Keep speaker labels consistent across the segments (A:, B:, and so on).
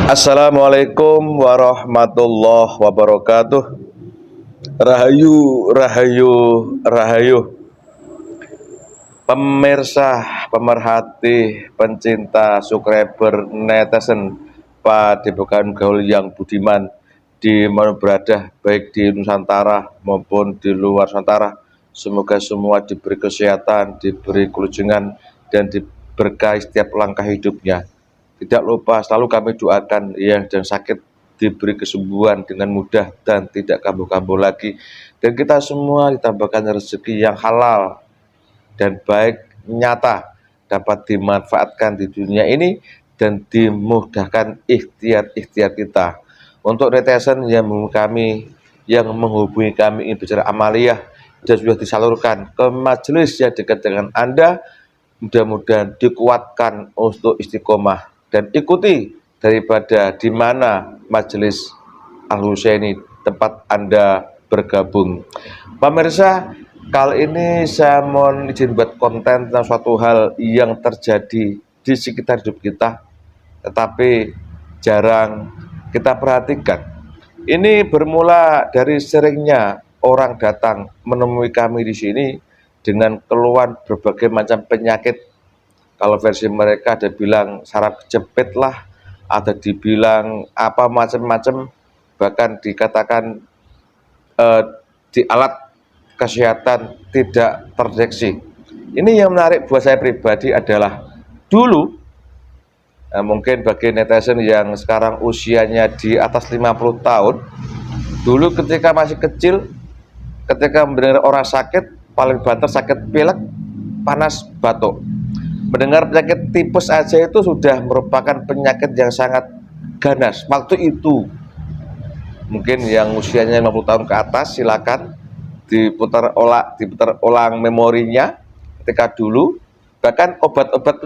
A: Assalamualaikum warahmatullahi wabarakatuh. Rahayu, rahayu, rahayu. Pemirsa, pemerhati, pencinta, subscriber, netizen, padepokan gaul yang budiman di mana berada, baik di Nusantara maupun di luar Nusantara. Semoga semua diberi kesehatan, diberi kelujungan, dan diberkahi setiap langkah hidupnya. Tidak lupa selalu kami doakan yang sedang sakit diberi kesembuhan dengan mudah dan tidak kambuh-kambuh lagi. Dan kita semua ditambahkan rezeki yang halal dan baik nyata dapat dimanfaatkan di dunia ini dan dimudahkan ikhtiar-ikhtiar kita. Untuk netizen yang menghubungi kami ini bicara amaliyah dan sudah disalurkan ke majelis yang dekat dengan Anda, mudah-mudahan dikuatkan untuk istiqomah dan ikuti daripada di mana majelis Al-Husaini tempat Anda bergabung. Pemirsa, kali ini saya mohon izin buat konten tentang suatu hal yang terjadi di sekitar hidup kita, tetapi jarang kita perhatikan. Ini bermula dari seringnya orang datang menemui kami di sini dengan keluhan berbagai macam penyakit. Kalau versi mereka ada bilang saraf kejepit lah, ada dibilang apa macam-macam, bahkan dikatakan di alat kesehatan tidak terdeteksi. Ini yang menarik buat saya pribadi adalah dulu, mungkin bagi netizen yang sekarang usianya di atas 50 tahun, dulu ketika masih kecil, ketika mendengar orang sakit, paling banter sakit pilek, panas, batuk. Mendengar penyakit tipes aja itu sudah merupakan penyakit yang sangat ganas. Waktu itu, mungkin yang usianya 50 tahun ke atas, silakan diputar ulang memorinya. Ketika dulu, bahkan obat-obat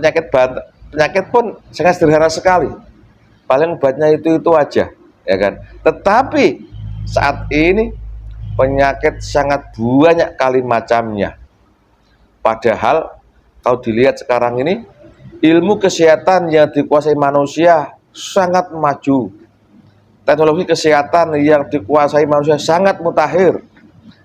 A: penyakit pun sangat sederhana sekali. Paling obatnya itu aja, ya kan. Tetapi saat ini penyakit sangat banyak kali macamnya. Padahal kalau dilihat sekarang ini, ilmu kesehatan yang dikuasai manusia sangat maju. Teknologi kesehatan yang dikuasai manusia sangat mutakhir.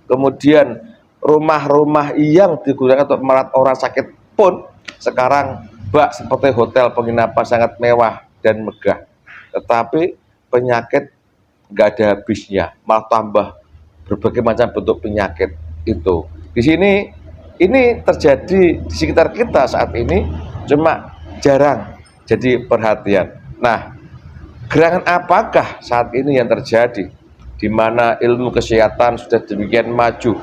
A: Kemudian rumah-rumah yang digunakan untuk merawat orang sakit pun sekarang seperti hotel penginapan sangat mewah dan megah. Tetapi penyakit nggak ada habisnya, malah tambah berbagai macam bentuk penyakit itu. Di sini ini terjadi di sekitar kita saat ini, cuma jarang jadi perhatian. Nah, gerangan apakah saat ini yang terjadi, di mana ilmu kesehatan sudah demikian maju,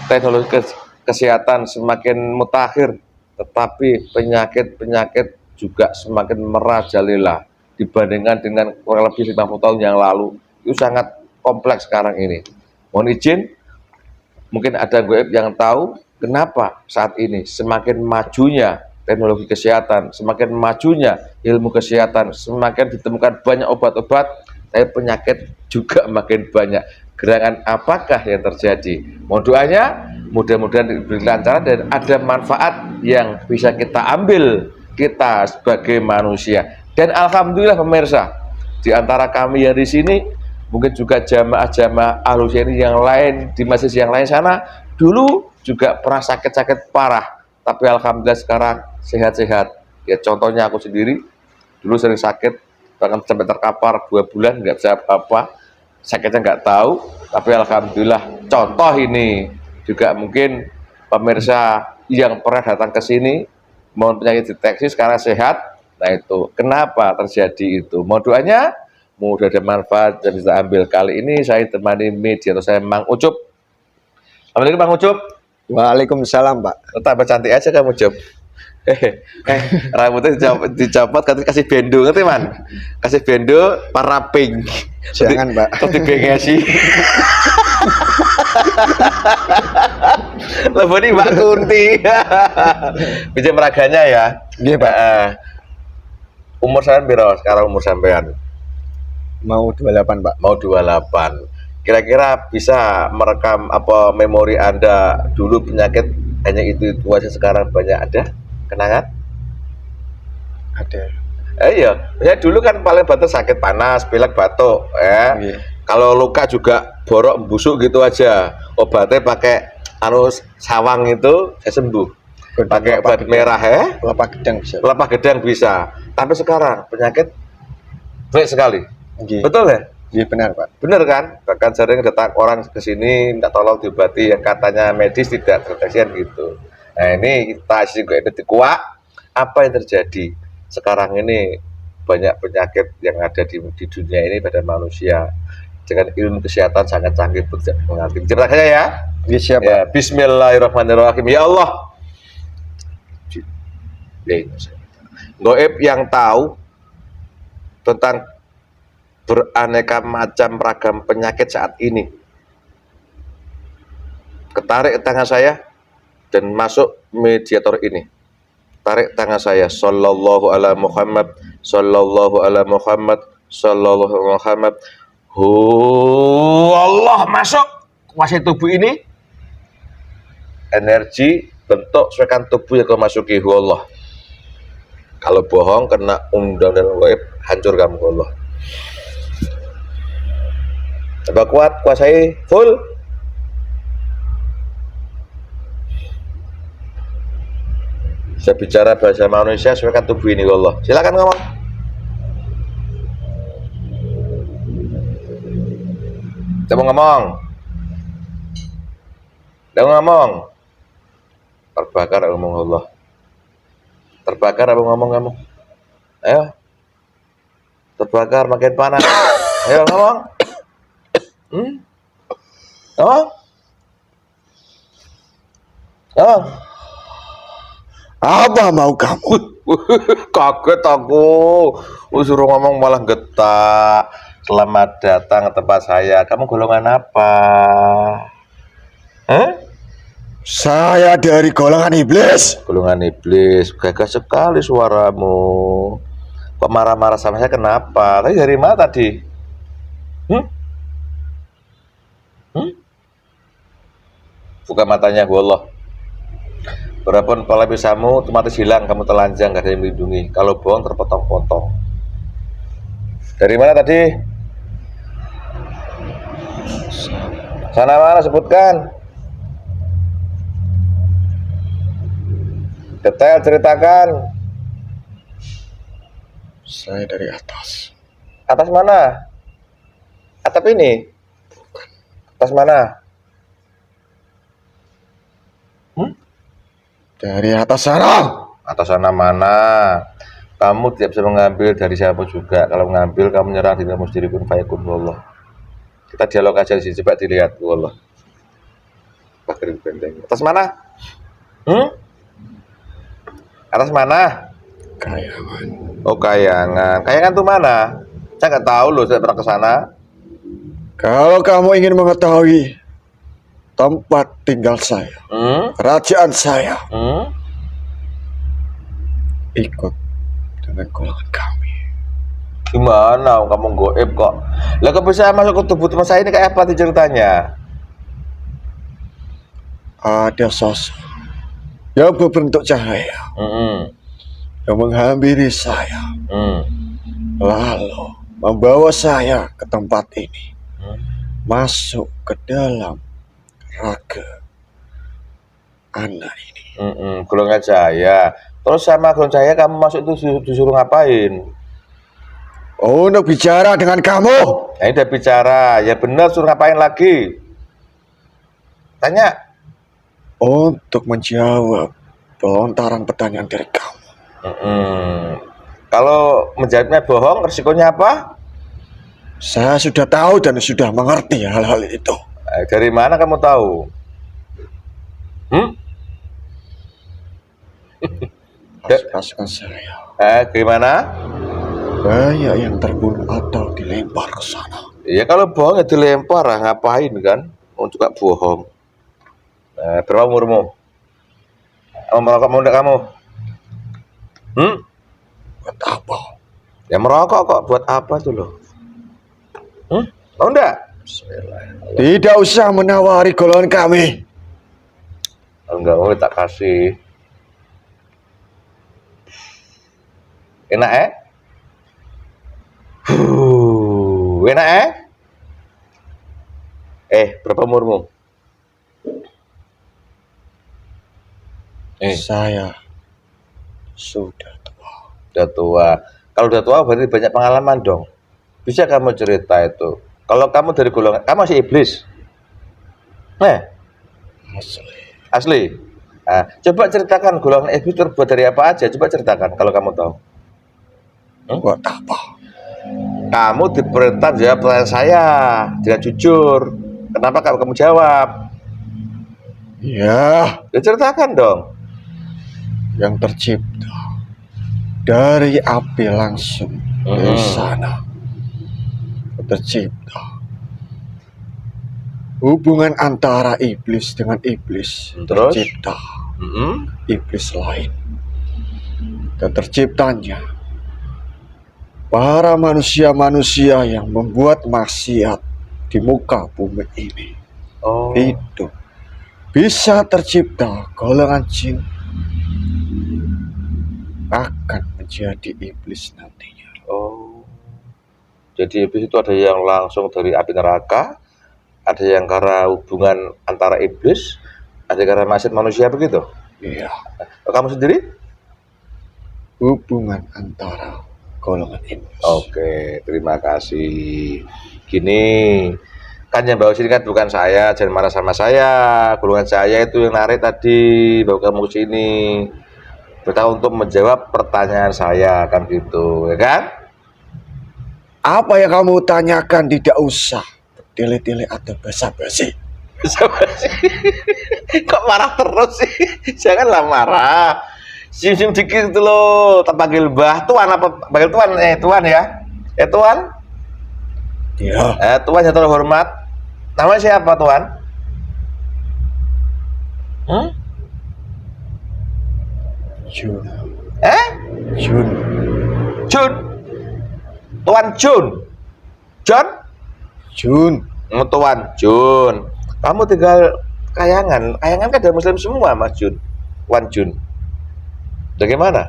A: teknologi kesehatan semakin mutakhir, tetapi penyakit-penyakit juga semakin merajalela dibandingkan dengan kurang lebih 50 tahun yang lalu. Itu sangat kompleks sekarang ini. Mohon izin, mungkin ada goib yang tahu kenapa saat ini semakin majunya teknologi kesehatan, semakin majunya ilmu kesehatan, semakin ditemukan banyak obat-obat, tapi penyakit juga makin banyak. Gerangan apakah yang terjadi? Mohon doanya, mudah-mudahan diberi lancaran dan ada manfaat yang bisa kita ambil kita sebagai manusia. Dan alhamdulillah pemirsa, di antara kami yang di sini, mungkin juga jamaah-jamaah Al-Husaini yang lain di masjid yang lain sana, dulu juga pernah sakit-sakit parah, tapi alhamdulillah sekarang sehat-sehat. Ya contohnya aku sendiri, dulu sering sakit, bahkan sampai terkapar 2 bulan nggak bisa apa-apa, sakitnya nggak tahu, tapi alhamdulillah. Contoh ini juga mungkin pemirsa yang pernah datang ke sini, mohon penyakit deteksi sekarang sehat. Nah itu kenapa terjadi itu? Mohon doanya, mudah ada manfaat dan bisa ambil. Kali ini saya temani media atau saya Mang Ucup. Assalamualaikum Mang Ucup.
B: Waalaikumsalam, Pak.
A: Tambah cantik aja kamu, Ucup. Rambutnya dicopot, kasih bendo, ngerti man? Kasih bendo paraping.
B: Jangan, Pak.
A: Terus dibengesi. Lebih Mbak Kunti. Bisa meraganya ya.
B: Iya, Pak.
A: Umur sampean piro sekarang umur sampean?
B: Mau 28, Pak.
A: Mau 28. Kira-kira bisa merekam apa memori Anda dulu penyakit hanya itu aja, sekarang banyak ada kenangan?
B: Ada.
A: Iya, ya dulu kan paling banter sakit panas, pilek, batuk, ya.
B: Iya.
A: Kalau luka juga borok busuk gitu aja. Obatnya pakai sawang itu saya sembuh. Pakai obat merah ya,
B: Kelapa gedang bisa.
A: pelepah gedang bisa. Tapi sekarang penyakit baik sekali.
B: Iya.
A: Betul ya?
B: Iya benar Pak.
A: Bener kan? Bahkan sering datang orang ke sini minta tolong diobati yang katanya medis tidak terdeteksi gitu. Nah ini kita juga ini kuat. Apa yang terjadi sekarang ini, banyak penyakit yang ada di dunia ini pada manusia dengan ilmu kesehatan sangat canggih mengerti. Cerita saya ya.
B: Iya siap
A: Ya,
B: Pak.
A: Bismillahirrahmanirrahim. Ya Allah. Goib yang tahu tentang beraneka macam ragam penyakit saat ini, ketarik tangan saya dan masuk mediator ini. Tarik tangan saya. Sallallahu ala Muhammad, sallallahu ala Muhammad, sallallahu ala Muhammad. Allah masuk kuasai tubuh ini. Energi bentuk sesuaikan tubuh yang kau masuki. Allah. Kalau bohong kena undang-undang gaib, hancur kamu Allah. Coba kuat, kuasai full. Saya bicara bahasa manusia sesuaikan tubuh ini Allah. Silakan ngomong. Coba ngomong. Udah ngomong. Terbakar ngomong Allah. Terbakar apa ngomong kamu? Ayo. Terbakar makin panas. Ayo ngomong. Ngomong. Ngomong.
B: Apa mau kamu?
A: Kaget aku. Suruh ngomong malah getak. Selamat datang ke tempat saya. Kamu golongan apa?
B: Saya dari golongan iblis.
A: Golongan iblis. Gagah sekali suaramu. Kok marah-marah sama saya kenapa? Tadi dari mana tadi? Buka matanya, Allah. Berapapun kepala pisamu otomatis hilang, kamu telanjang, gak ada yang melindungi. Kalau bohong terpotong-potong. Dari mana tadi? Sana mana sebutkan? Detail ceritakan.
B: Saya dari atas.
A: Atas mana? Atap ini? Atas mana?
B: Dari atas sana.
A: Atas sana mana? Kamu tidak bisa mengambil dari siapa juga. Kalau mengambil, kamu nyerang diri kamu sendiri, kun fayakun Allah. Kita dialog aja di sini, coba dilihat Allah. Bakrin benteng. Atas mana? Atas mana?
B: Kayangan.
A: Oh, Kayangan. Kayangan tuh mana? Saya nggak tahu loh, saya pernah ke sana.
B: Kalau kamu ingin mengetahui tempat tinggal saya, kerajaan saya, ikut dengan golongan kami.
A: Gimana? Kamu goib kok? Lah kok bisa masuk ke tubuh teman saya ini kayak apa sih ceritanya?
B: Ada sosok yang berbentuk cahaya yang menghampiri saya, lalu membawa saya ke tempat ini, masuk ke dalam raga anak ini.
A: Golongan saya. Terus sama golongan saya kamu masuk itu disuruh ngapain?
B: Untuk bicara dengan kamu.
A: Nah, ini udah bicara. Ya benar, suruh ngapain lagi? Tanya.
B: Untuk menjawab pelontaran pertanyaan dari kamu.
A: Kalau menjawabnya bohong, resikonya apa?
B: Saya sudah tahu dan sudah mengerti hal-hal itu.
A: Dari mana kamu tahu?
B: Pasukan saya.
A: Gimana?
B: Banyak yang terbunuh atau dilempar ke sana.
A: Ya kalau bohong ya dilempar, ngapain kan? Untuk gak bohong. Berapa umurmu? Kamu merokok muda kamu?
B: Buat apa?
A: Ya merokok kok, buat apa tuh loh? Mau enggak?
B: Tidak usah menawari golongan kami.
A: Kalau enggak mau tak kasih. Enak Enak berapa umurmu?
B: Saya sudah tua.
A: Udah tua. Kalau udah tua berarti banyak pengalaman dong. Bisa kamu cerita itu. Kalau kamu dari golongan, kamu masih iblis?
B: Asli.
A: Asli? Nah, coba ceritakan golongan iblis terbuat dari apa aja. Coba ceritakan kalau kamu tahu.
B: Buat apa?
A: Kamu diperintah jawab pertanyaan saya dengan jujur. Kenapa kamu jawab?
B: Ya,
A: Ya ceritakan dong.
B: yang tercipta dari api langsung dari sana. Tercipta hubungan antara iblis dengan iblis.
A: Terus?
B: Tercipta iblis lain. Dan terciptanya para manusia-manusia yang membuat maksiat di muka bumi ini.
A: Oh.
B: Itu bisa tercipta golongan jin akan menjadi iblis nantinya.
A: Oh. Jadi iblis itu ada yang langsung dari api neraka, ada yang karena hubungan antara iblis, ada yang karena maksiat manusia begitu.
B: Iya,
A: Kamu sendiri?
B: hubungan antara golongan iblis.
A: Oke, terima kasih. Gini, kan yang bawa sini kan bukan saya, jangan marah sama saya. Golongan saya itu yang narik tadi, bawa kamu ke sini. Bertanggung untuk menjawab pertanyaan saya, kan gitu, ya kan?
B: Apa yang kamu tanyakan tidak usah bertele-tele atau basa-basi.
A: Kok marah terus sih? Janganlah marah. Sim-sim dikit itu loh, tak panggil Mbah Tuan apa panggil Tuan? Tuan ya. Tuan?
B: Ya,
A: Tuan yang terhormat. Namanya siapa Tuan?
B: Jun.
A: Jun.
B: Jun.
A: Tuan Jun. John?
B: Jun.
A: Tuan Jun. Kamu tinggal Kayangan. Kayangan kan ada Muslim semua, Mas Jun. Tuan Jun. Bagaimana?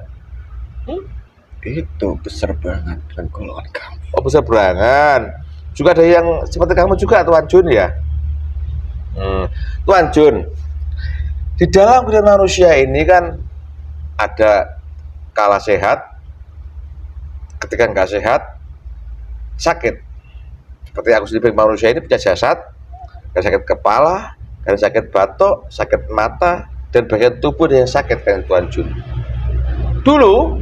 B: Itu berseberangan dengan golongan kami.
A: Oh, berseberangan. Juga ada yang seperti kamu juga, Tuan Jun ya? Tuan Jun, di dalam dunia manusia ini kan ada kala sehat, ketika nggak sehat, sakit. Seperti aku sendiri manusia ini punya jasad, ada sakit kepala, ada sakit batuk, sakit mata, dan bagian tubuh yang sakit kan Tuan Jun. Dulu,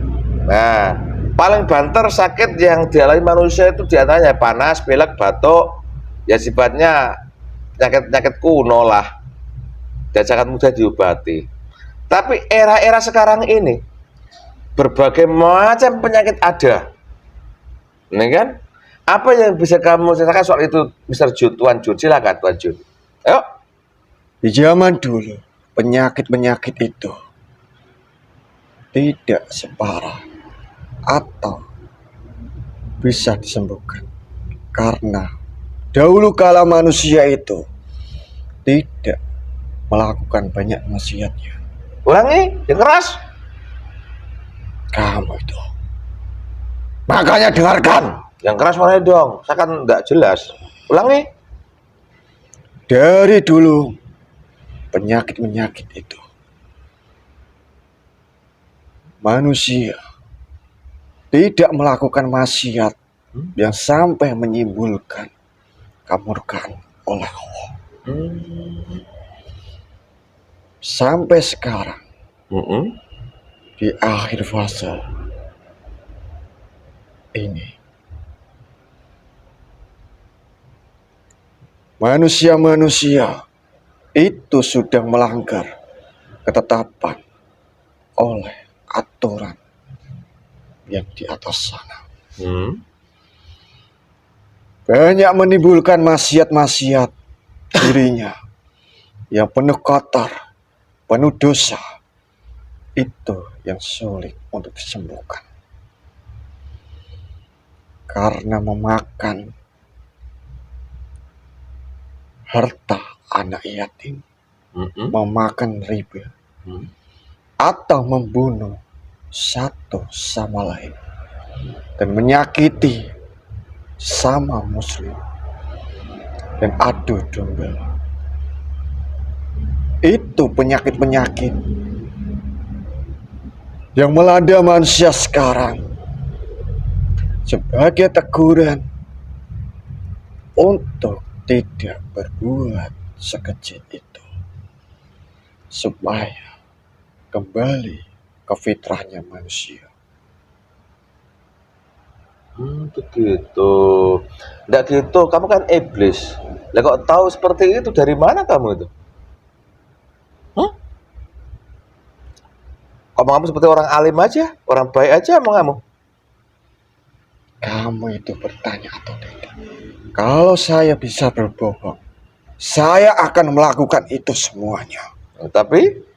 A: nah paling banter sakit yang dialami manusia itu diantaranya panas, pilek, batuk, ya sifatnya penyakit kuno lah, dan sangat mudah diobati. Tapi era-era sekarang ini berbagai macam penyakit ada, ini kan? Apa yang bisa kamu ceritakan soal itu, Mr. Jun, Tuan Jun? Silakan, Tuan Jun. Ayo.
B: Di zaman dulu, penyakit-penyakit itu tidak separah atau bisa disembuhkan karena dahulu kala manusia itu tidak melakukan banyak maksiatnya.
A: Ulangi, yang keras.
B: Kamu itu, makanya dengarkan.
A: Yang keras mana dong? Saya kan nggak jelas. Ulangi.
B: Dari dulu penyakit-penyakit itu manusia tidak melakukan maksiat yang sampai menimbulkan kemurkaan oleh Allah. Sampai sekarang di akhir fase ini manusia-manusia itu sudah melanggar ketetapan oleh aturan yang di atas sana. Banyak menimbulkan maksiat-maksiat dirinya yang penuh kotor, penuh dosa. Itu yang sulit untuk disembuhkan. Karena memakan harta anak yatim, memakan riba, atau membunuh satu sama lain, dan menyakiti sama muslim dan adu domba. Itu penyakit-penyakit yang melanda manusia sekarang sebagai teguran untuk tidak berbuat sekecil itu, supaya kembali ke fitrahnya manusia.
A: Begitu. Nggak gitu, kamu kan iblis. Lah kok tahu seperti itu dari mana kamu itu? Hmm? Kamu seperti orang alim aja, orang baik aja emang kamu.
B: Kamu itu bertanya atau tidak? Kalau saya bisa berbohong, saya akan melakukan itu semuanya.
A: Tapi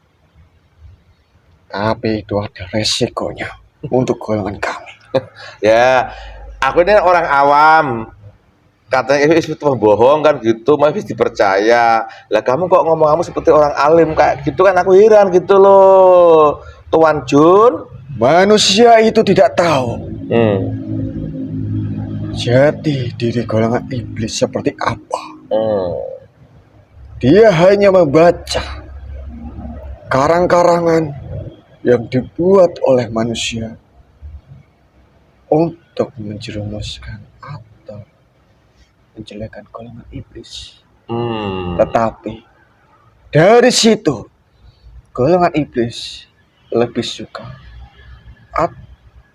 B: Tapi itu ada resikonya untuk golongan kami.
A: ya, aku ini orang awam. Katanya itu pembohong kan gitu, masih dipercaya. Lah kamu kok ngomong kamu seperti orang alim kayak gitu kan aku heran gitu loh. Tuan Jun.
B: Manusia itu tidak tahu
A: Hmm.
B: jati diri golongan iblis seperti apa.
A: Hmm.
B: Dia hanya membaca karang-karangan yang dibuat oleh manusia untuk menjerumuskan atau menjelekan golongan iblis. Tetapi dari situ golongan iblis lebih suka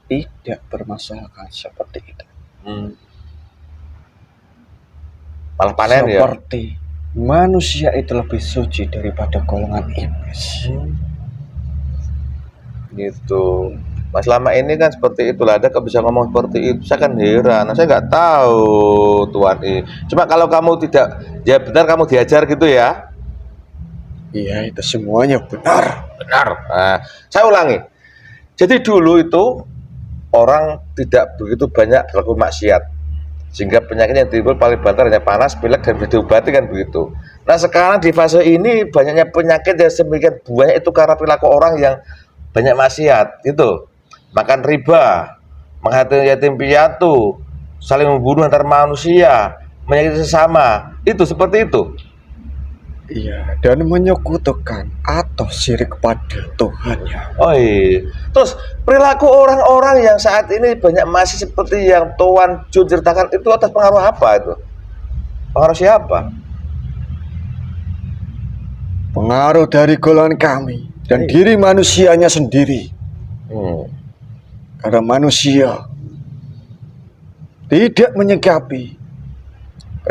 B: tidak bermasalahkan seperti itu.
A: Malah panen ya.
B: Seperti manusia itu lebih suci daripada golongan iblis.
A: Gitu. Mas selama ini kan seperti itulah, ada kok bisa ngomong seperti itu. Saya kan heran, saya nggak tahu Tuan I. Cuma kalau kamu tidak, ya benar kamu diajar gitu ya.
B: Iya, itu semuanya benar.
A: Benar. Nah, saya ulangi. Jadi dulu itu orang tidak begitu banyak berlaku maksiat, sehingga penyakit yang timbul paling banter hanya panas, pilek, dan bisa diobati kan begitu. Nah sekarang di fase ini banyaknya penyakit yang sedemikian banyak itu karena perilaku orang yang banyak maksiat gitu. Makan riba, menghati yatim piatu, saling membunuh antar manusia, menyakiti sesama, itu seperti itu.
B: Iya, dan menyekutukan atau syirik kepada Tuhannya.
A: Oh iya. Terus perilaku orang-orang yang saat ini banyak masih seperti yang Tuan Jun ceritakan itu atas pengaruh apa itu? Pengaruh siapa?
B: Pengaruh dari golongan kami dan diri manusianya sendiri. Karena manusia tidak menyikapi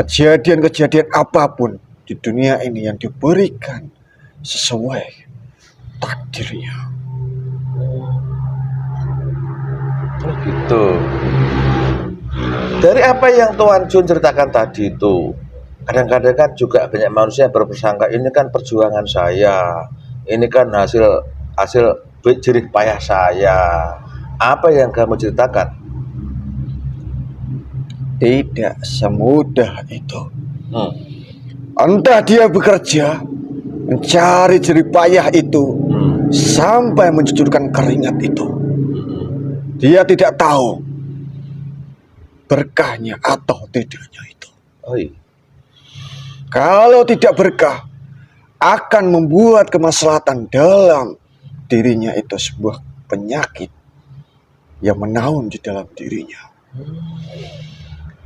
B: kejadian-kejadian apapun di dunia ini yang diberikan sesuai takdirnya.
A: Oh gitu. Dari apa yang Tuan Jun ceritakan tadi itu, kadang-kadang kan juga banyak manusia yang berprasangka ini kan perjuangan saya, ini kan hasil jerih payah saya. Apa yang kamu ceritakan?
B: Tidak semudah itu. Entah dia bekerja mencari jerih payah itu sampai mencucurkan keringat itu. Dia tidak tahu berkahnya atau tidaknya itu.
A: Oh iya.
B: Kalau tidak berkah, akan membuat kemaslahatan dalam dirinya itu sebuah penyakit yang menaun di dalam dirinya.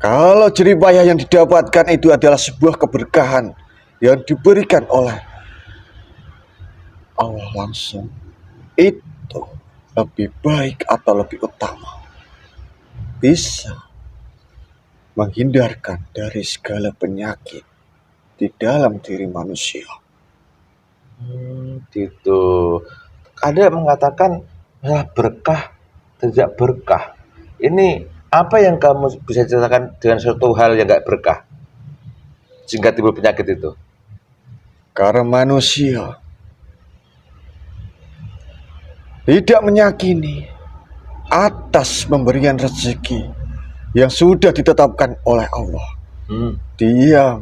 B: Kalau jerih payah yang didapatkan itu adalah sebuah keberkahan yang diberikan oleh Allah langsung, itu lebih baik atau lebih utama, bisa menghindarkan dari segala penyakit di dalam diri manusia.
A: Gitu. Ada yang mengatakan malah berkah tidak berkah. Ini apa yang kamu bisa ceritakan dengan suatu hal yang nggak berkah sehingga timbul penyakit itu?
B: Karena manusia tidak meyakini atas pemberian rezeki yang sudah ditetapkan oleh Allah. Dia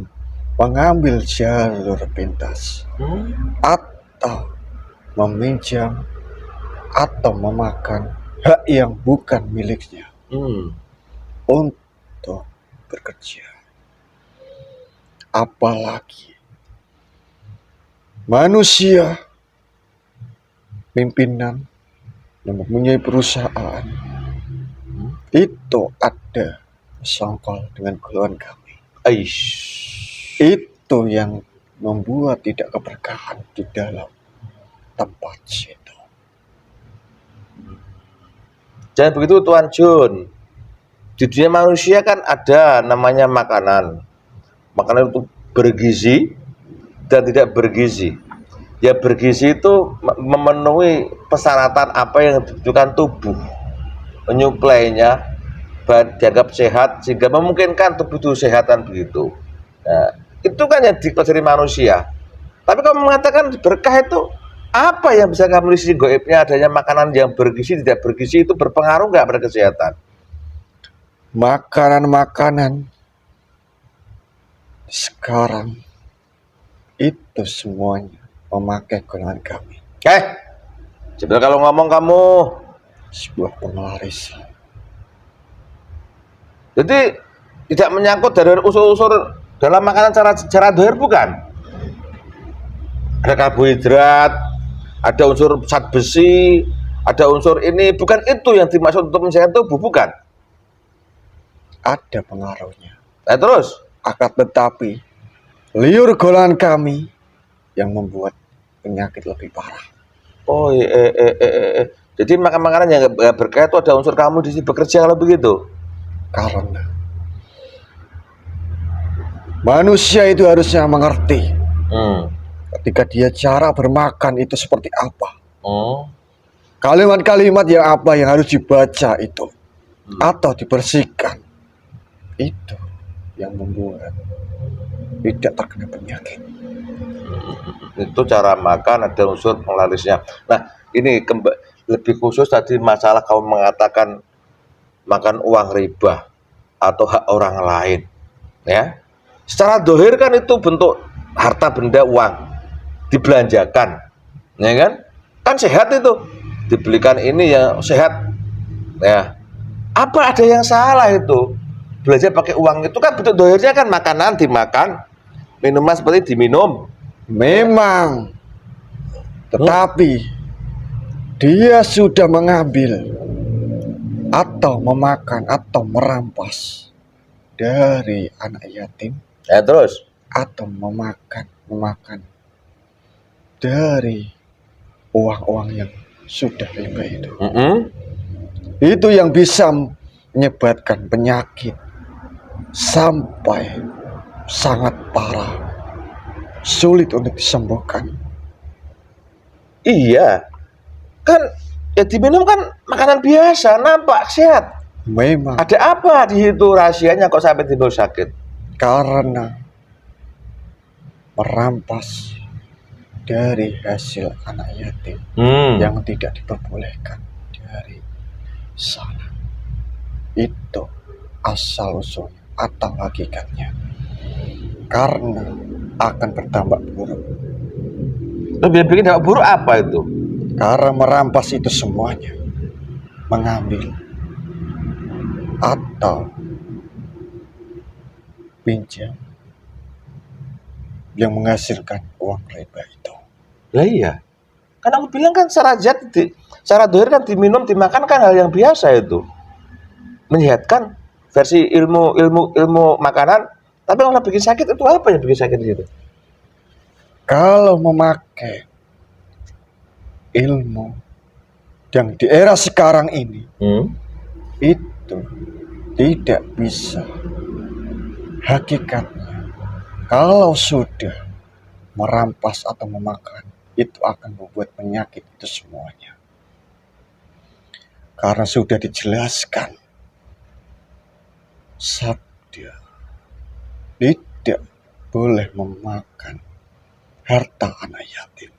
B: mengambil jalur pintas atau meminjam atau memakan hak yang bukan miliknya untuk bekerja. Apalagi manusia, pimpinan yang mempunyai perusahaan, itu ada songkol dengan golongan kami.
A: Aish.
B: Itu yang membuat tidak keberkahan di dalam tempat situ.
A: Jangan begitu Tuan John. Di dunia manusia kan ada namanya makanan. Makanan itu bergizi dan tidak bergizi. Ya bergizi itu memenuhi persyaratan apa yang dibutuhkan tubuh, menyuplainya, dianggap sehat sehingga memungkinkan tubuh itu sehatan begitu. Nah, itu kan yang dipelajari manusia. Tapi kamu mengatakan berkah itu apa yang bisa kamu isi goibnya adanya makanan yang bergizi tidak bergizi itu berpengaruh nggak pada kesehatan?
B: Makanan-makanan sekarang itu semuanya memakai golongan kami.
A: Sebenarnya kalau ngomong kamu
B: Sebuah penglaris.
A: jadi tidak menyangkut dari unsur-unsur dalam makanan cara dohir bukan? Ada karbohidrat, ada unsur zat besi, ada unsur ini, bukan itu yang dimaksud untuk mensehatkan tubuh, bukan?
B: Ada pengaruhnya.
A: Nah terus?
B: Akan tetapi liur golongan kami yang membuat penyakit lebih parah.
A: Oh, jadi makanan yang nggak berkah itu ada unsur kamu di sini bekerja kalau begitu?
B: Karena manusia itu harusnya mengerti ketika dia cara bermakan itu seperti apa. Kalimat-kalimat yang apa yang harus dibaca itu atau dibersihkan itu yang membuat tidak terkena penyakit.
A: Itu cara makan ada unsur penglarisnya. Nah ini lebih khusus tadi masalah kamu mengatakan makan uang riba atau hak orang lain, ya. Secara dohir kan itu bentuk harta benda uang dibelanjakan, ya kan? Kan sehat itu, dibelikan ini yang sehat, ya. Apa ada yang salah itu? Belanja pakai uang itu kan bentuk dohirnya kan makanan dimakan, minuman seperti diminum.
B: Memang, tetapi dia sudah mengambil atau memakan atau merampas dari anak yatim,
A: Ya terus?
B: atau memakan dari uang-uang yang sudah riba itu. Itu yang bisa menyebabkan penyakit sampai sangat parah, sulit untuk disembuhkan.
A: Iya, kan ya diminum kan makanan biasa, nampak sehat.
B: Memang
A: Ada apa di situ rahasianya kok sampai timbul sakit?
B: karena merampas dari hasil anak yatim yang tidak diperbolehkan dari sana. Itu asal usulnya atau hakikatnya. Karena akan bertambah buruk.
A: Lebih bikin dampak buruk apa itu?
B: Karena merampas itu semuanya, mengambil atau pinjam yang menghasilkan uang riba itu.
A: Lah iya, kan aku bilang kan secara secara dohir kan diminum dimakan kan hal yang biasa itu, menyehatkan versi ilmu makanan. Tapi kalau bikin sakit itu apa yang bikin sakit di situ?
B: Kalau memakai ilmu yang di era sekarang ini itu tidak bisa hakikatnya. Kalau sudah merampas atau memakan, itu akan membuat penyakit itu semuanya. Karena sudah dijelaskan sabda tidak boleh memakan harta anak yatim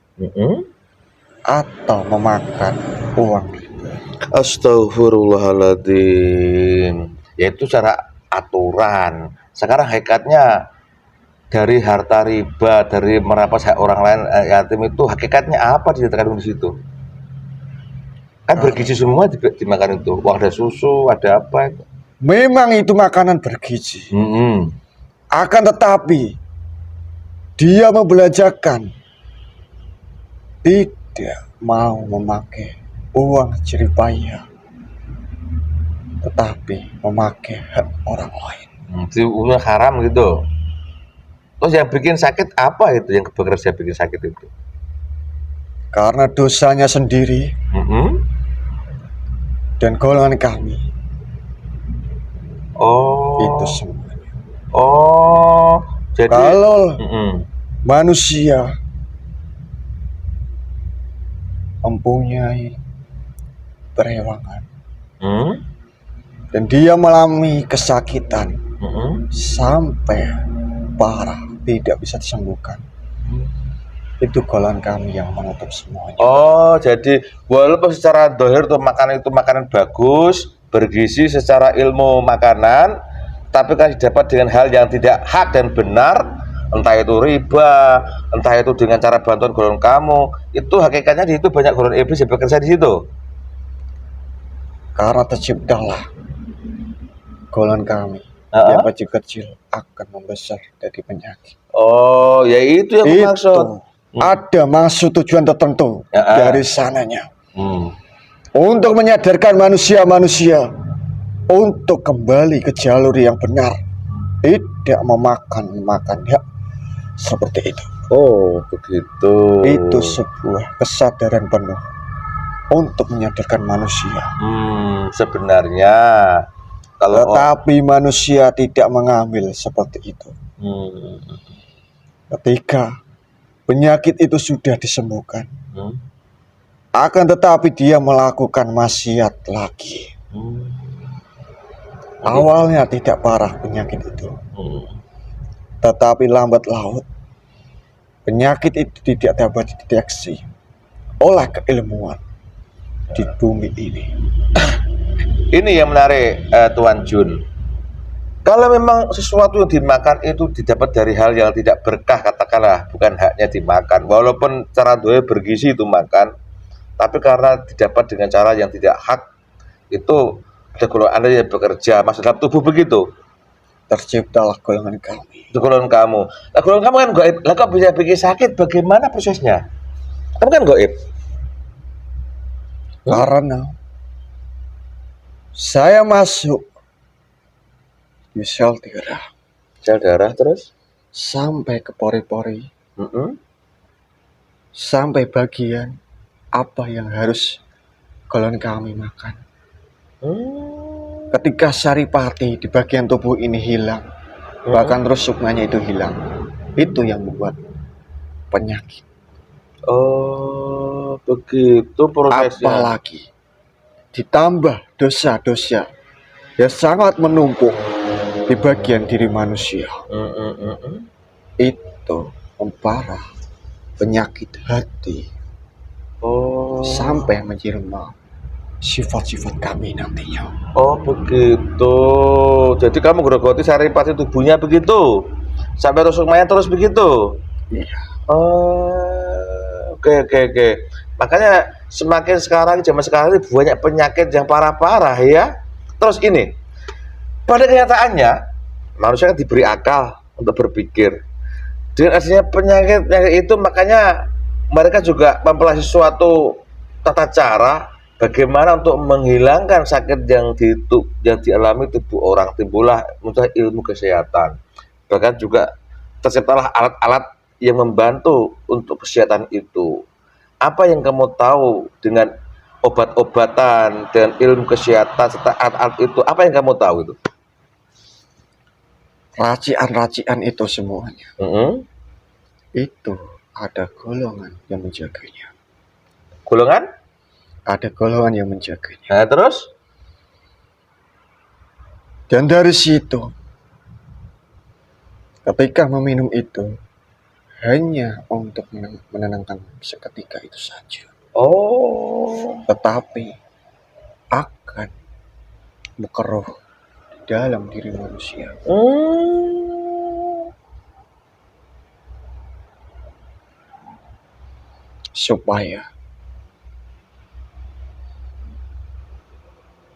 B: atau memakan uang riba.
A: Astagfirullahaladzim. Yaitu secara aturan. Sekarang hakikatnya dari harta riba, dari merampas hak orang lain yatim itu hakikatnya apa terkandung di situ? Kan bergizi semua dimakan itu. Uang ada susu, ada apa itu.
B: Memang itu makanan bergizi.
A: Mm-mm.
B: Akan tetapi dia membelanjakan tidak mau memakai uang jeripaya, tetapi memakai hak orang lain.
A: Itu uangnya haram gitu. Terus yang bikin sakit apa itu, yang bekerja bikin sakit itu?
B: Karena dosanya sendiri
A: Mm-mm.
B: dan golongan kami itu
A: Oh,
B: semuanya.
A: oh, jadi,
B: Kalau
A: mm-mm.
B: manusia mempunyai perewangan
A: Mm,
B: dan dia mengalami kesakitan
A: mm-mm.
B: sampai parah tidak bisa disembuhkan, itu golongan kami yang menutup semuanya.
A: Oh, jadi walaupun secara dohir itu makanan bagus, bergizi secara ilmu makanan, tapi kan didapat dengan hal yang tidak hak dan benar, entah itu riba, entah itu dengan cara bantuan golongan kamu, itu hakikatnya di situ banyak golongan iblis yang bekerja di situ.
B: Karena terciptalah golongan kami
A: Heeh.
B: yang kecil-kecil akan membesar dari penyakit.
A: Oh, ya itu yang aku maksud.
B: Itu ada maksud tujuan tertentu
A: Ya,
B: dari sananya
A: Hmm.
B: untuk menyadarkan manusia-manusia untuk kembali ke jalur yang benar, tidak memakan ya seperti itu.
A: Oh, begitu.
B: Itu sebuah kesadaran penuh untuk menyadarkan manusia.
A: Sebenarnya kalau
B: Tetapi manusia tidak mengambil seperti itu.
A: Hmm.
B: Ketika penyakit itu sudah disembuhkan,
A: Hmm.
B: akan tetapi dia melakukan maksiat lagi.
A: Hmm.
B: Awalnya tidak parah penyakit itu, tetapi lambat laun penyakit itu tidak dapat dideteksi oleh keilmuan di bumi ini.
A: Ini yang menarik, Tuan Jun. Kalau memang sesuatu yang dimakan itu didapat dari hal yang tidak berkah, katakanlah bukan haknya dimakan, walaupun cara doa bergizi itu makan, tapi karena didapat dengan cara yang tidak hak, itu ada golongan Anda yang bekerja masuk dalam tubuh begitu.
B: Terciptalah golongan kami.
A: Itu golongan kamu. Nah, golongan kamu kan gaib. Lah kok bisa bikin sakit? Bagaimana prosesnya? Kamu kan gaib.
B: Karena saya masuk di sel darah
A: Sel darah terus?
B: sampai ke pori-pori,
A: Mm-mm.
B: sampai bagian apa yang harus golongan kami makan. Ketika saripati di bagian tubuh ini hilang, bahkan terus sukmanya itu hilang, itu yang membuat penyakit.
A: Oh, begitu prosesnya.
B: Apalagi ditambah dosa-dosa yang sangat menumpuk di bagian diri manusia, itu memparah penyakit hati
A: Oh,
B: sampai menjelma sifat-sifat kami nantinya.
A: oh begitu. Jadi kamu grogoti saripati tubuhnya begitu, sampai rusukmanya terus begitu.
B: Iya.
A: Oh, oke. Makanya semakin sekarang, zaman sekarang ini banyak penyakit yang parah-parah ya. Terus ini, pada kenyataannya manusia kan diberi akal untuk berpikir. Dengan adanya penyakit itu, makanya mereka juga mempelajari suatu tata cara bagaimana untuk menghilangkan sakit yang dialami tubuh orang. Timbullah muncul ilmu kesehatan. Bahkan juga terciptalah alat-alat yang membantu untuk kesehatan itu. Apa yang kamu tahu dengan obat-obatan dan ilmu kesehatan serta alat-alat itu? Apa yang kamu tahu itu?
B: Racian-racian itu semuanya,
A: Mm-hmm.
B: itu ada golongan yang menjaganya.
A: Golongan?
B: Ada golongan yang menjaganya.
A: Nah, terus?
B: Dan dari situ, ketika meminum itu, hanya untuk menenangkan seketika itu saja.
A: Oh.
B: Tetapi akan berkeruh di dalam diri manusia. Supaya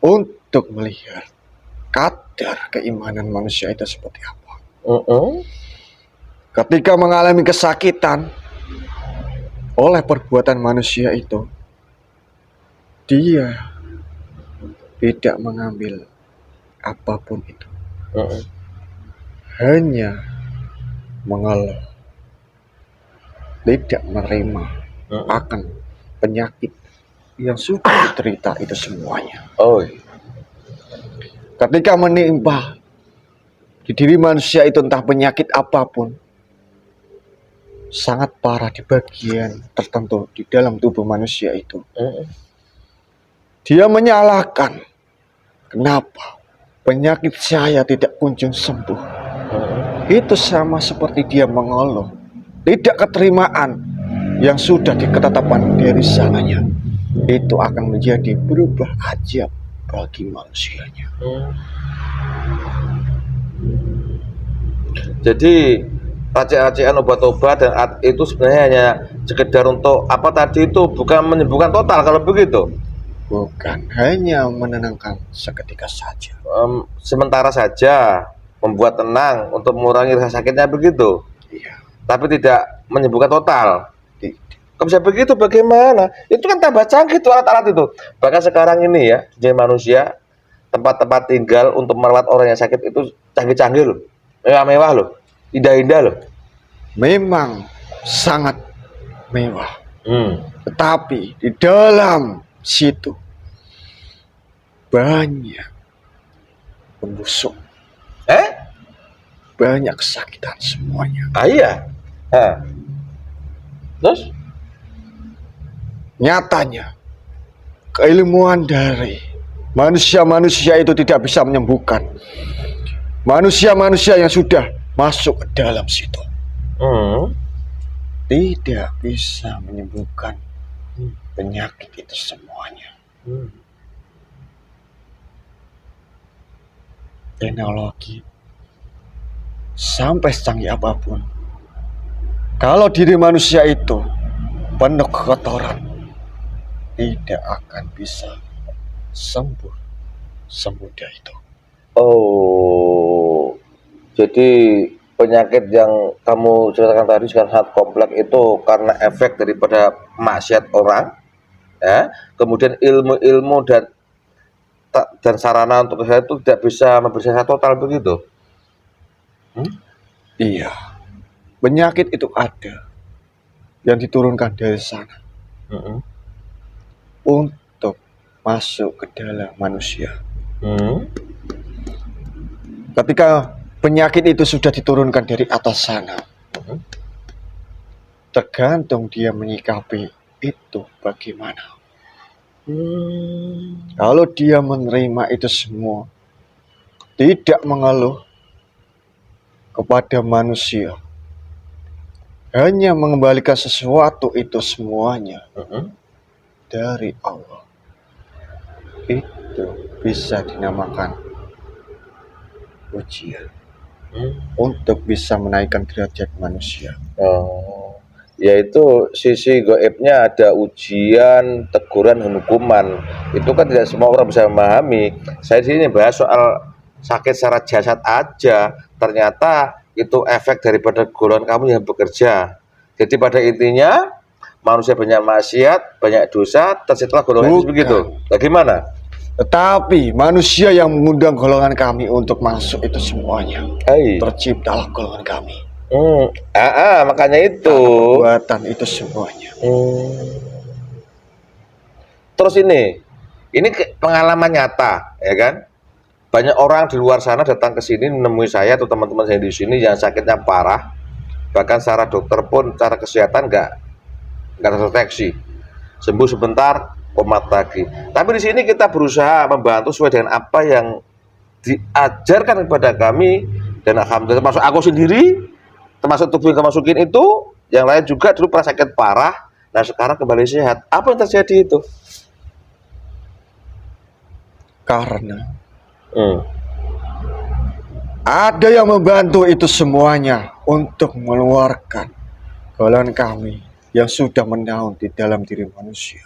B: untuk melihat kadar keimanan manusia itu seperti apa.
A: Mm-mm.
B: Ketika mengalami kesakitan oleh perbuatan manusia itu, dia tidak mengambil apapun itu,
A: Mm-mm.
B: hanya mengeluh, tidak menerima
A: Mm-mm.
B: akan penyakit yang sudah diterita itu semuanya.
A: Oh, iya.
B: Ketika menimpa di diri manusia itu entah penyakit apapun, sangat parah di bagian tertentu di dalam tubuh manusia itu,
A: Mm-mm.
B: dia menyalahkan, kenapa penyakit saya tidak kunjung sembuh.
A: Mm-mm.
B: Itu sama seperti dia mengeluh tidak keterimaan yang sudah diketetapan dari sananya. Itu akan menjadi berubah ajaib bagi manusianya.
A: Jadi racik-racikan obat-obat dan itu sebenarnya hanya sekedar untuk apa tadi itu, bukan menyembuhkan total kalau begitu.
B: Bukan hanya menenangkan seketika saja.
A: Sementara saja membuat tenang untuk mengurangi rasa sakitnya begitu,
B: Iya.
A: tapi tidak menyembuhkan total.
B: Di-
A: Kalau bisa begitu bagaimana? Itu kan tambah canggih tuh alat-alat itu. Bahkan sekarang ini ya, dunia manusia, tempat-tempat tinggal untuk merawat orang yang sakit itu canggih-canggih loh, mewah-mewah loh, indah-indah loh.
B: Memang sangat mewah.
A: Hmm.
B: Tetapi di dalam situ banyak pembusuk, banyak kesakitan semuanya.
A: Iya. Terus?
B: Nyatanya keilmuan dari manusia-manusia itu tidak bisa menyembuhkan manusia-manusia yang sudah masuk ke dalam situ. Tidak bisa menyembuhkan penyakit itu semuanya. Teknologi sampai secanggih apapun, kalau diri manusia itu penuh kekotoran, tidak akan bisa sembuh semudah itu.
A: Oh, jadi penyakit yang kamu ceritakan tadi sekarang sangat kompleks itu karena efek daripada maksiat orang, ya. Kemudian ilmu-ilmu dan sarana untuk kesehatan itu tidak bisa membersihkan total begitu.
B: Iya, penyakit itu ada yang diturunkan dari sana untuk masuk ke dalam manusia. Ketika penyakit itu sudah diturunkan dari atas sana, tergantung dia menyikapi itu bagaimana. Kalau dia menerima itu semua, tidak mengeluh kepada manusia, hanya mengembalikan sesuatu itu semuanya dari Allah, itu bisa dinamakan ujian untuk bisa menaikkan derajat manusia.
A: Oh, yaitu sisi gaibnya ada ujian, teguran, dan hukuman. Itu kan tidak semua orang bisa memahami. Saya di sini bahas soal sakit secara jasad aja. Ternyata itu efek daripada golongan kamu yang bekerja. Jadi pada intinya manusia banyak maksiat, banyak dosa, terciptalah golongan itu begitu. Bagaimana?
B: Tetapi manusia yang mengundang golongan kami untuk masuk itu semuanya, terciptalah golongan kami.
A: Makanya itu.
B: Perbuatan itu semuanya.
A: Terus ini pengalaman nyata, ya kan? Banyak orang di luar sana datang ke sini menemui saya atau teman-teman saya di sini yang sakitnya parah, bahkan secara dokter pun, secara kesehatan nggak terdeteksi, sembuh sebentar, komat lagi. Tapi di sini kita berusaha membantu sesuai dengan apa yang diajarkan kepada kami, dan alhamdulillah termasuk aku sendiri, termasuk tubuh yang masukin itu, yang lain juga dulu pernah sakit parah, nah sekarang kembali sehat. Apa yang terjadi itu?
B: Karena ada yang membantu itu semuanya untuk mengeluarkan golongan kami yang sudah menaun di dalam diri manusia.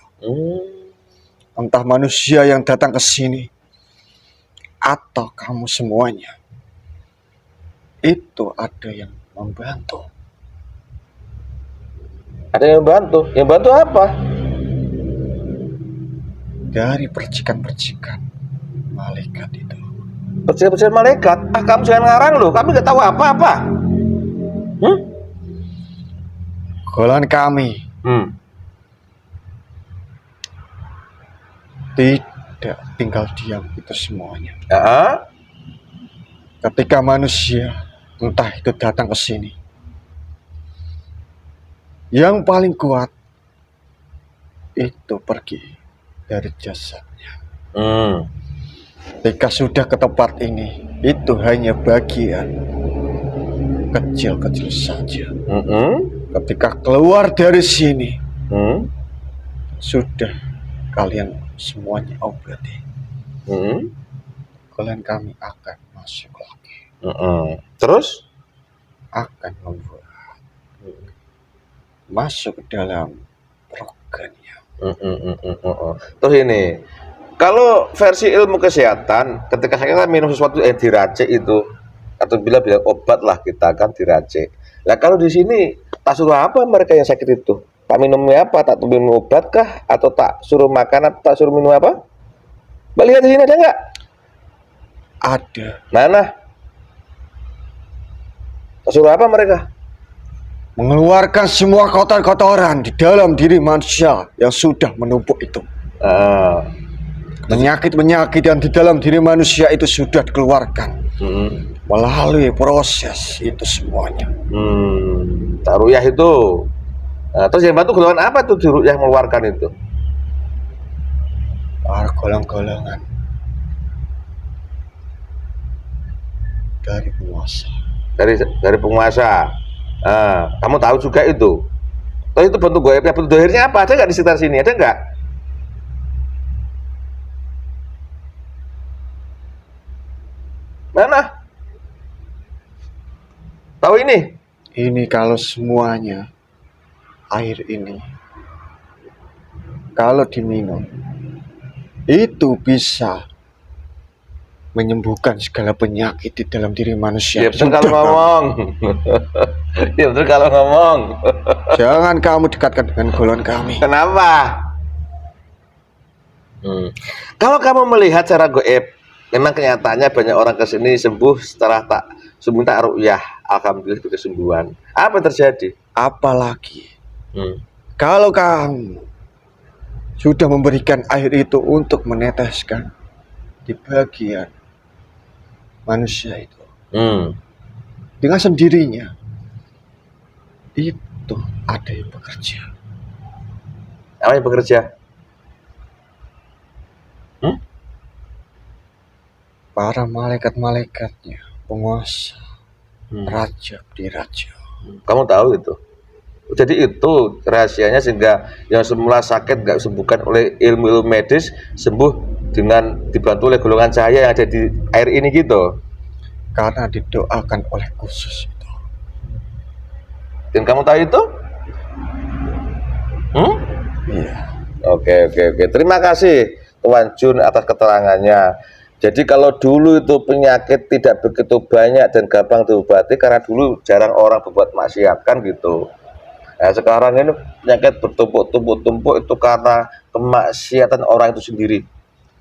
B: Entah manusia yang datang ke sini atau kamu semuanya itu ada yang membantu.
A: Ada yang bantu. Yang bantu apa?
B: Dari percikan-percikan malaikat itu.
A: Percikan-percikan malaikat. Ah, kamu jangan ngarang loh. Kami nggak tahu apa-apa.
B: Golongan kami tidak tinggal diam itu semuanya.
A: Ya.
B: Ketika manusia entah itu datang ke sini, yang paling kuat itu pergi dari jasadnya. Ketika sudah ke tempat ini, itu hanya bagian kecil-kecil saja. Ketika keluar dari sini, sudah kalian semuanya obati. Kalian kami akan masuk lagi.
A: Terus?
B: Akan membuat masuk ke dalam programnya.
A: Terus ini, kalau versi ilmu kesehatan, ketika kita minum sesuatu yang diracik itu, atau bila obat lah kita kan diracik. Nah kalau di sini tak suruh apa mereka yang sakit itu? Tak minumnya apa? Tak minum obat kah? Atau tak suruh makan atau tak suruh minum apa? Lihat di sini ada nggak?
B: Ada.
A: Mana? Tak suruh apa mereka?
B: Mengeluarkan semua kotoran-kotoran di dalam diri manusia yang sudah menumpuk itu. Penyakit-penyakit yang di dalam diri manusia itu sudah dikeluarkan melalui proses itu semuanya.
A: Ruyah itu. Terus yang bantu golongan apa tuh yang mengeluarkan itu?
B: Para golongan-golongan dari penguasa.
A: Dari penguasa. Kamu tahu juga itu. Terus itu bentuk goibnya, bentuk dohirnya apa? Ada nggak di sekitar sini? Ada nggak? Mana? Tahu ini?
B: Ini kalau semuanya air ini kalau diminum itu bisa menyembuhkan segala penyakit di dalam diri manusia.
A: Ya betul kalau ngomong. Ya betul kalau ngomong.
B: Jangan kamu dekatkan dengan golongan kami.
A: Kenapa? Kalau kamu melihat secara goib, memang kenyataannya banyak orang kesini sembuh setelah tak seminta ruqyah, alhamdulillah itu kesembuhan. Apa yang terjadi?
B: Apalagi kalau kamu sudah memberikan air itu untuk meneteskan di bagian manusia itu, dengan sendirinya itu ada yang bekerja.
A: Apa yang bekerja?
B: Para malaikat-malaikatnya, penguasa, raja di raja.
A: Kamu tahu itu? Jadi itu rahasianya sehingga yang semula sakit nggak sembuhkan oleh ilmu medis sembuh dengan dibantu oleh golongan cahaya yang ada di air ini gitu.
B: Karena didoakan oleh khusus itu.
A: Dan kamu tahu itu?
B: Iya.
A: Oke. Terima kasih Tuan Jun atas keterangannya. Jadi kalau dulu itu penyakit tidak begitu banyak dan gampang diobati karena dulu jarang orang berbuat maksiat kan gitu. Nah, sekarang ini penyakit bertumpuk-tumpuk itu karena kemaksiatan orang itu sendiri.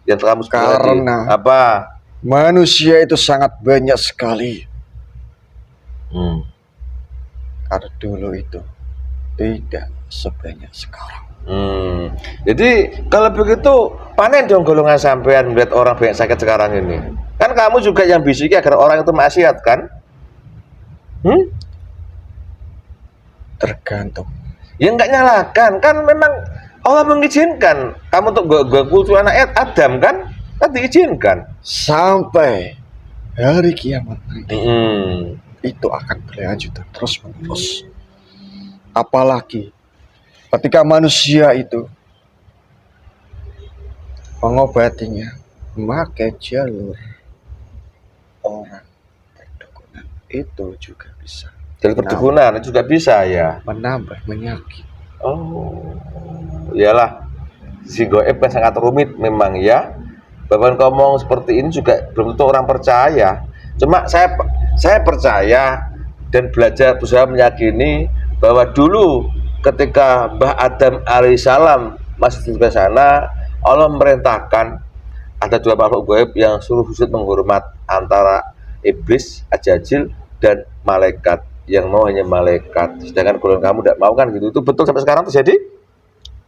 A: Yang kamu
B: karena
A: apa?
B: Manusia itu sangat banyak sekali. Karena dulu itu tidak sebanyak sekarang.
A: Jadi kalau begitu panen dong golongan sampean melihat orang banyak sakit sekarang ini. Kan kamu juga yang bisiki agar orang itu maksiat kan?
B: Tergantung.
A: Ya nggak nyalakan, kan memang Allah mengizinkan kamu untuk kultu anak Adam kan diizinkan
B: sampai hari kiamat nanti. Itu akan berlanjut terus menerus. Apalagi ketika manusia itu mengobatinya memakai jalur orang perdukunan, itu juga bisa.
A: Jalur perdukunan itu juga bisa ya.
B: Menambah penyakit.
A: Oh, iyalah. Si goib kan sangat rumit memang ya. bahkan ngomong seperti ini juga belum tentu orang percaya. Cuma saya percaya dan belajar berusaha meyakini bahwa dulu ketika Mbah Adam alaihissalam masih di sana, Allah memerintahkan ada dua makhluk gaib yang suruh sujud menghormat antara iblis, ajajil, dan malaikat. Yang mau hanya malaikat, sedangkan golongan kamu tidak mau kan gitu. Itu betul sampai sekarang terjadi?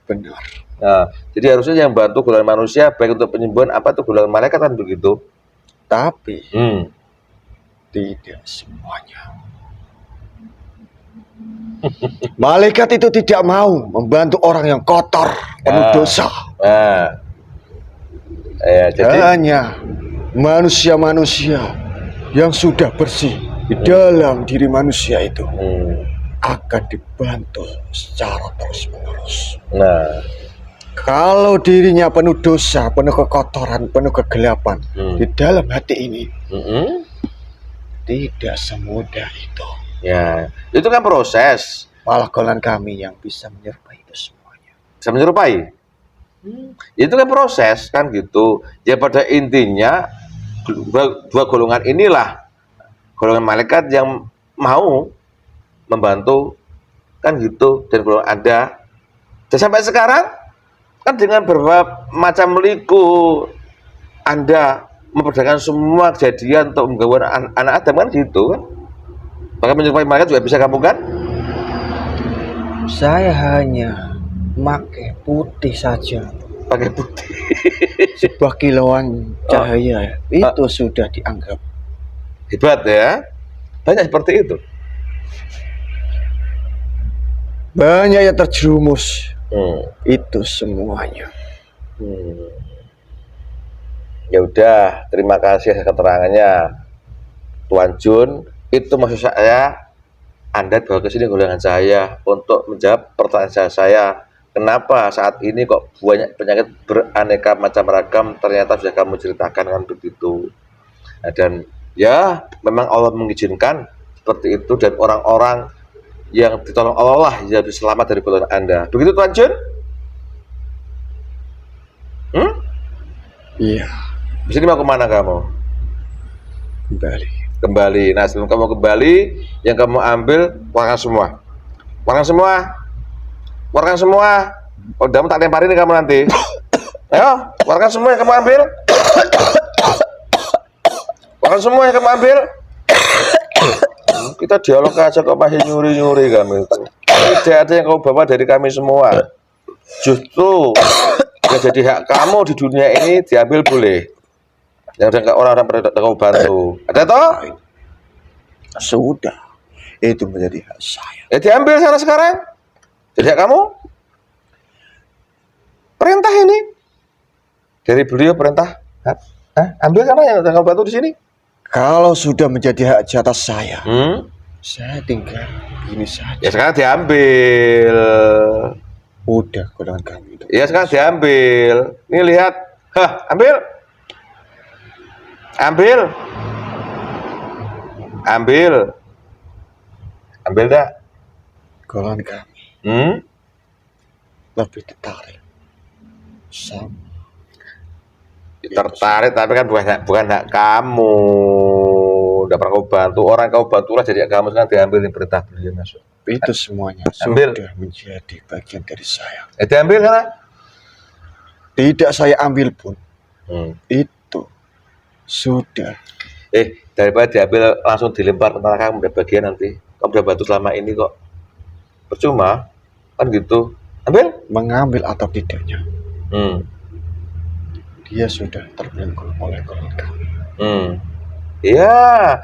B: Benar.
A: Nah, jadi harusnya yang bantu golongan manusia baik untuk penyembuhan apa itu golongan malaikat kan begitu.
B: Tapi
A: Hmm.
B: tidak semuanya. Malaikat itu tidak mau membantu orang yang kotor, penuh
A: Ah.
B: dosa.
A: Nah, jadi
B: Hanya manusia-manusia yang sudah bersih di dalam diri manusia itu akan dibantu secara terus-menerus.
A: nah,
B: Kalau dirinya penuh dosa, penuh kekotoran, penuh kegelapan di dalam hati ini, tidak semudah itu.
A: ya, itu kan proses.
B: Malah golongan kami yang bisa menyerupai itu semuanya.
A: Bisa menyerupai. Itu kan proses kan gitu. Ya pada intinya dua golongan inilah golongan malaikat yang mau membantu kan gitu, dan golongan ada. Dan sampai sekarang kan dengan beberapa macam liku Anda memperdagangkan semua kejadian untuk mengganggu anak Adam kan gitu kan. Bahkan menyerupai malaikat juga bisa kamu kan?
B: Saya hanya pakai putih saja.
A: Pakai putih.
B: Sebuah kilauan cahaya itu sudah dianggap
A: Hebat ya. Banyak seperti itu.
B: banyak yang terjerumus.
A: Itu
B: semuanya.
A: Ya udah, terima kasih atas keterangannya Tuan Jun. Itu maksud saya, Anda bawa ke sini golongan saya untuk menjawab pertanyaan saya. Kenapa saat ini kok banyak penyakit beraneka macam ragam ternyata sudah kamu ceritakan kan begitu. Nah, dan ya memang Allah mengizinkan seperti itu, dan orang-orang yang ditolong Allah lah yang selamat dari golongan Anda. Begitu Tuan Jun?
B: Iya.
A: Di sini mau kemana kamu? Kembali. Nah, sebelum kamu kembali, yang kamu ambil warna semua. Warna semua. Udah tak lemparin nih kamu nanti. Ayo, warna semua yang kamu ambil. Warna semua yang kamu ambil. Kita dialog aja kok masih nyuri-nyuri kami itu. Tidak ada yang kamu bawa dari kami semua. Justru yang jadi hak kamu di dunia ini diambil boleh. Yang udah orang-orang pada kamu bantu. Ada toh?
B: Sudah. Itu menjadi hak saya.
A: Ya diambil sana sekarang. Jadi hak kamu. Perintah ini dari beliau, perintah. Ambil karena yang udah kamu bantu di sini.
B: Kalau sudah menjadi hak jatah saya tinggal ini saja.
A: Ya sekarang diambil.
B: Udah golongan kami itu.
A: Ya sekarang diambil. Ini lihat. Ambil. Ambil dah.
B: Golongan kami lebih tertarik sama.
A: Tertarik tapi kan bukan hak kamu. Udah pernah kau bantu orang, kau bantulah jadi hak kamu. Sekarang diambil ini perintah beliau masuk.
B: Itu semuanya
A: Ambil.
B: sudah menjadi bagian dari saya.
A: Ya diambil sana.
B: Tidak saya ambil pun. Itu sudah.
A: Daripada diambil langsung dilempar ke neraka, kamu udah bagian nanti. Kamu udah bantu selama ini kok. Percuma kan gitu. Ambil.
B: Mengambil atau tidaknya, dia sudah terbelenggu oleh golongan kami.
A: Ya,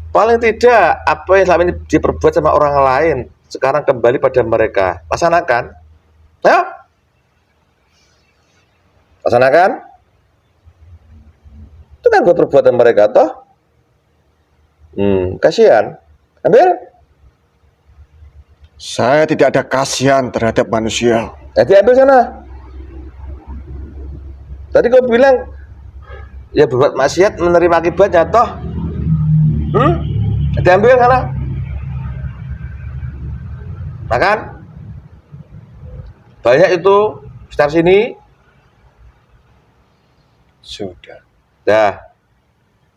A: paling tidak apa yang selama ini diperbuat sama orang lain sekarang kembali pada mereka. Laksanakan. Ya. Laksanakan. Itu kan buat perbuatan mereka toh. Kasihan. Ambil.
B: Saya tidak ada kasihan terhadap manusia.
A: Ya diambil sana. Tadi kau bilang ya berbuat maksiat menerima akibatnya toh. Ya diambil sana. Makan. Banyak itu sekitar sini.
B: Sudah.
A: Dah.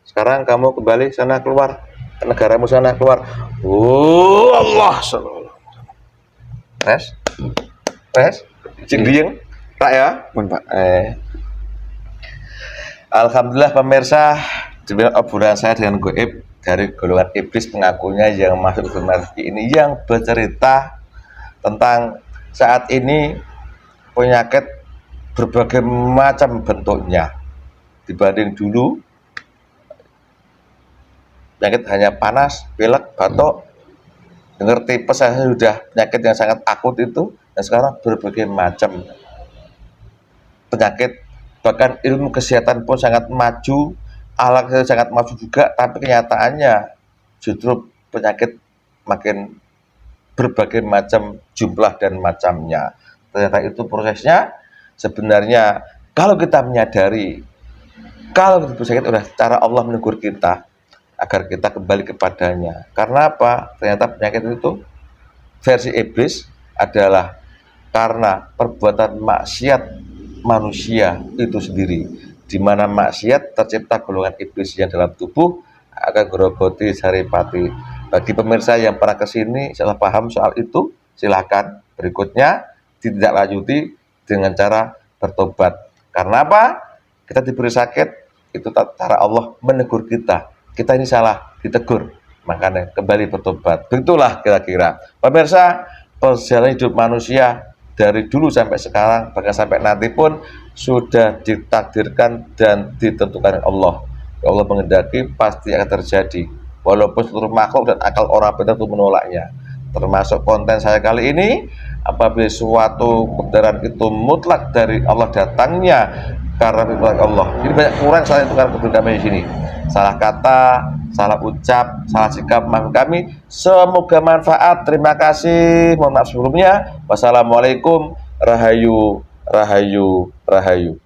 A: Sekarang kamu kembali sana, keluar ke negaramu sana, keluar. Oh Allah, res, cing dieng, tak ya?
B: Pun Pak.
A: Alhamdulillah pemirsa, demikian obrolan saya dengan Goib dari golongan iblis pengakunya yang masuk ke rezeki ini, yang bercerita tentang saat ini penyakit berbagai macam bentuknya dibanding dulu. Penyakit hanya panas, pilek, batuk, dengar tipes saya sudah penyakit yang sangat akut itu, dan sekarang berbagai macam penyakit. Bahkan ilmu kesehatan pun sangat maju, alat kesehatan sangat maju juga, tapi kenyataannya justru penyakit makin berbagai macam jumlah dan macamnya. Ternyata itu prosesnya. Sebenarnya kalau kita menyadari, kalau kita sakit, udah cara Allah menegur kita agar kita kembali kepadanya. Karena apa? Ternyata penyakit itu versi iblis adalah karena perbuatan maksiat manusia itu sendiri, di mana maksiat tercipta golongan iblis yang dalam tubuh akan gerogoti saripati. Bagi pemirsa yang pernah kesini salah paham soal itu, silakan berikutnya ditindaklanjuti dengan cara bertobat. Karena apa? Kita diberi sakit, itu cara Allah menegur kita. Kita ini salah, ditegur, makanya kembali bertobat. Begitulah kira-kira pemirsa, perjalanan hidup manusia dari dulu sampai sekarang, bahkan sampai nanti pun sudah ditakdirkan dan ditentukan Allah. Allah mengendaki pasti akan terjadi, walaupun seluruh makhluk dan akal orang benar itu menolaknya. Termasuk konten saya kali ini, apabila suatu kebenaran itu mutlak dari Allah datangnya karena firman Allah. Jadi banyak kurang salah itu karena kebenaran kami di sini. Salah kata, salah ucap, salah sikap maaf kami. Semoga manfaat. Terima kasih. Mohon maaf sebelumnya. Wassalamualaikum. Rahayu, rahayu, rahayu.